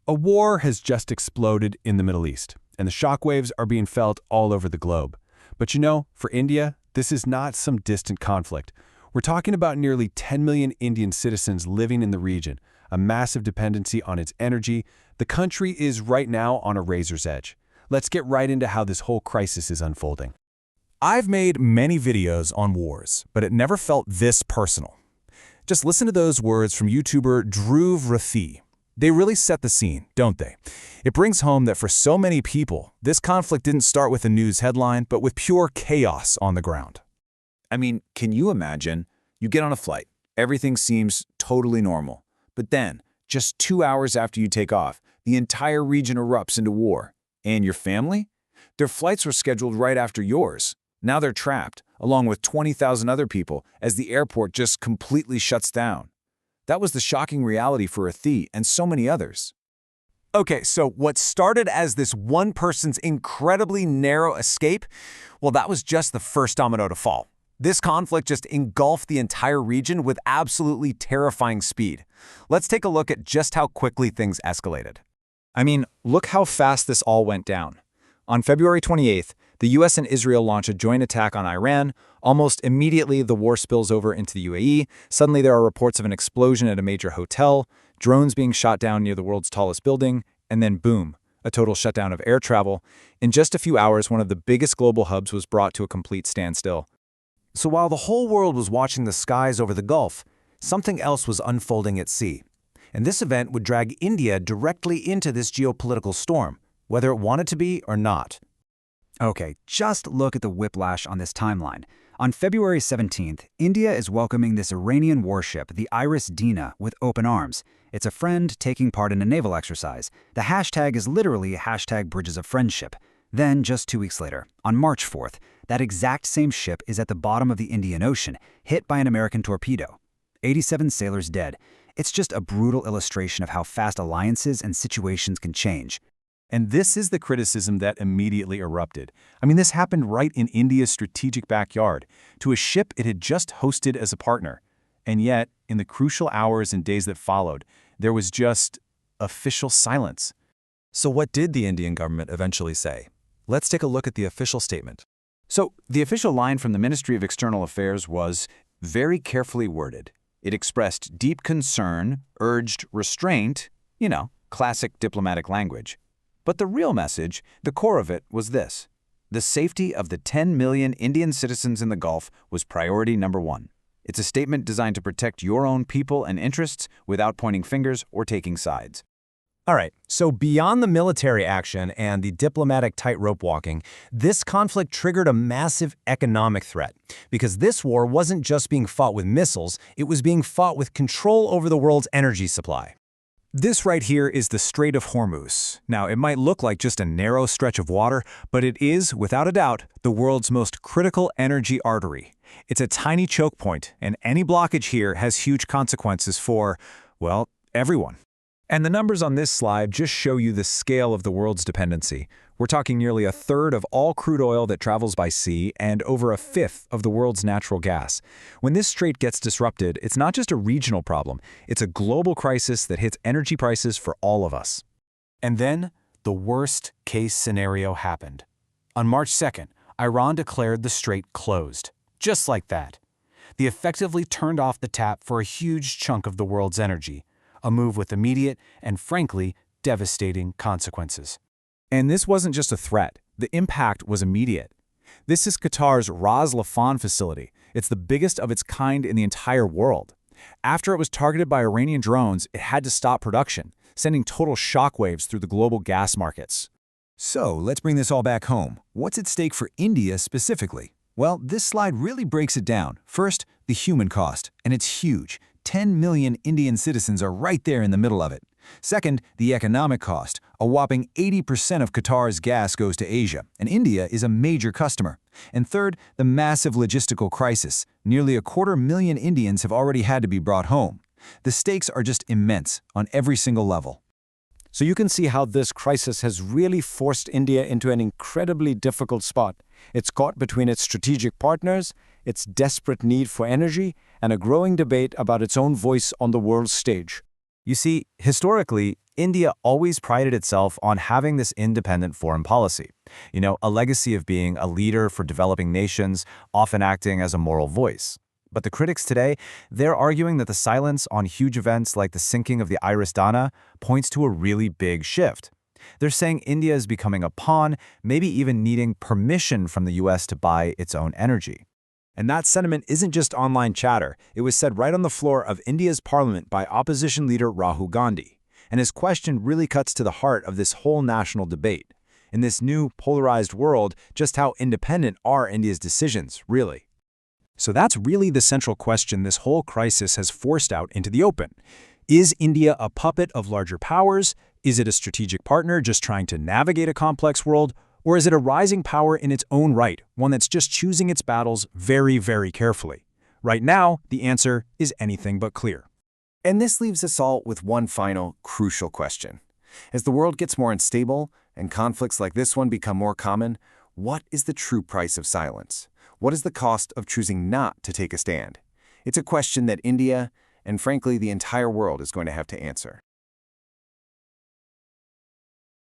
A war has just exploded in the Middle East, and the shockwaves are being felt all over the globe. But you know, for India, this is not some distant conflict. We're talking about nearly 10 million Indian citizens living in the region, a massive dependency on its energy. The country is right now on a razor's edge. Let's get right into how this whole crisis is unfolding. I've made many videos on wars, but it never felt this personal. Just listen to those words from YouTuber Dhruv Rathi. They really set the scene, don't they? It brings home that for so many people, this conflict didn't start with a news headline, but with pure chaos on the ground. I mean, can you imagine? You get on a flight, everything seems totally normal. But then, just 2 hours after you take off, the entire region erupts into war. And your family? Their flights were scheduled right after yours. Now they're trapped, along with 20,000 other people, as the airport just completely shuts down. That was the shocking reality for Rathi and so many others. Okay, so what started as this one person's incredibly narrow escape, well, that was just the first domino to fall. This conflict just engulfed the entire region with absolutely terrifying speed. Let's take a look at just how quickly things escalated. I mean, look how fast this all went down. On February 28th, the US and Israel launch a joint attack on Iran. Almost immediately, the war spills over into the UAE. Suddenly, there are reports of an explosion at a major hotel, drones being shot down near the world's tallest building, and then boom, a total shutdown of air travel. In just a few hours, one of the biggest global hubs was brought to a complete standstill. So while the whole world was watching the skies over the Gulf, something else was unfolding at sea. And this event would drag India directly into this geopolitical storm, whether it wanted to be or not. Okay, just look at the whiplash on this timeline. On February 17th, India is welcoming this Iranian warship, the Iris Dina, with open arms. It's a friend taking part in a naval exercise. The hashtag is literally hashtag Bridges of Friendship. Then, just 2 weeks later, on March 4th, that exact same ship is at the bottom of the Indian Ocean, hit by an American torpedo. 87 sailors dead. It's just a brutal illustration of how fast alliances and situations can change. And this is the criticism that immediately erupted. I mean, this happened right in India's strategic backyard, to a ship it had just hosted as a partner. And yet, in the crucial hours and days that followed, there was just official silence. So what did the Indian government eventually say? Let's take a look at the official statement. So, the official line from the Ministry of External Affairs was very carefully worded. It expressed deep concern, urged restraint, classic diplomatic language. But the real message, the core of it, was this. The safety of the 10 million Indian citizens in the Gulf was priority number one. It's a statement designed to protect your own people and interests without pointing fingers or taking sides. All right, so beyond the military action and the diplomatic tightrope walking, this conflict triggered a massive economic threat. Because this war wasn't just being fought with missiles, it was being fought with control over the world's energy supply. This right here is the Strait of Hormuz. Now, it might look like just a narrow stretch of water, but it is, without a doubt, the world's most critical energy artery. It's a tiny choke point, and any blockage here has huge consequences for, well, everyone. And the numbers on this slide just show you the scale of the world's dependency. We're talking nearly a third of all crude oil that travels by sea and over a fifth of the world's natural gas. When this strait gets disrupted, it's not just a regional problem, it's a global crisis that hits energy prices for all of us. And then, the worst-case scenario happened. On March 2nd, Iran declared the strait closed. Just like that. They effectively turned off the tap for a huge chunk of the world's energy. A move with immediate and, frankly, devastating consequences. And this wasn't just a threat. The impact was immediate. This is Qatar's Ras Laffan facility. It's the biggest of its kind in the entire world. After it was targeted by Iranian drones, it had to stop production, sending total shockwaves through the global gas markets. So, let's bring this all back home. What's at stake for India specifically? Well, this slide really breaks it down. First, the human cost, and it's huge. 10 million Indian citizens are right there in the middle of it. Second, the economic cost. A whopping 80% of Qatar's gas goes to Asia, and India is a major customer. And third, the massive logistical crisis. Nearly 250,000 Indians have already had to be brought home. The stakes are just immense on every single level. So you can see how this crisis has really forced India into an incredibly difficult spot. It's caught between its strategic partners, its desperate need for energy, and a growing debate about its own voice on the world stage. You see, historically, India always prided itself on having this independent foreign policy. A legacy of being a leader for developing nations, often acting as a moral voice. But the critics today, they're arguing that the silence on huge events like the sinking of the Iris Dana points to a really big shift. They're saying India is becoming a pawn, maybe even needing permission from the US to buy its own energy. And that sentiment isn't just online chatter. It was said right on the floor of India's parliament by opposition leader Rahul Gandhi. And his question really cuts to the heart of this whole national debate. In this new, polarized world, just how independent are India's decisions, really? So that's really the central question this whole crisis has forced out into the open. Is India a puppet of larger powers? Is it a strategic partner just trying to navigate a complex world? Or is it a rising power in its own right, one that's just choosing its battles very, very carefully? Right now, the answer is anything but clear. And this leaves us all with one final, crucial question. As the world gets more unstable and conflicts like this one become more common, what is the true price of silence? What is the cost of choosing not to take a stand? It's a question that India, and frankly the entire world, is going to have to answer.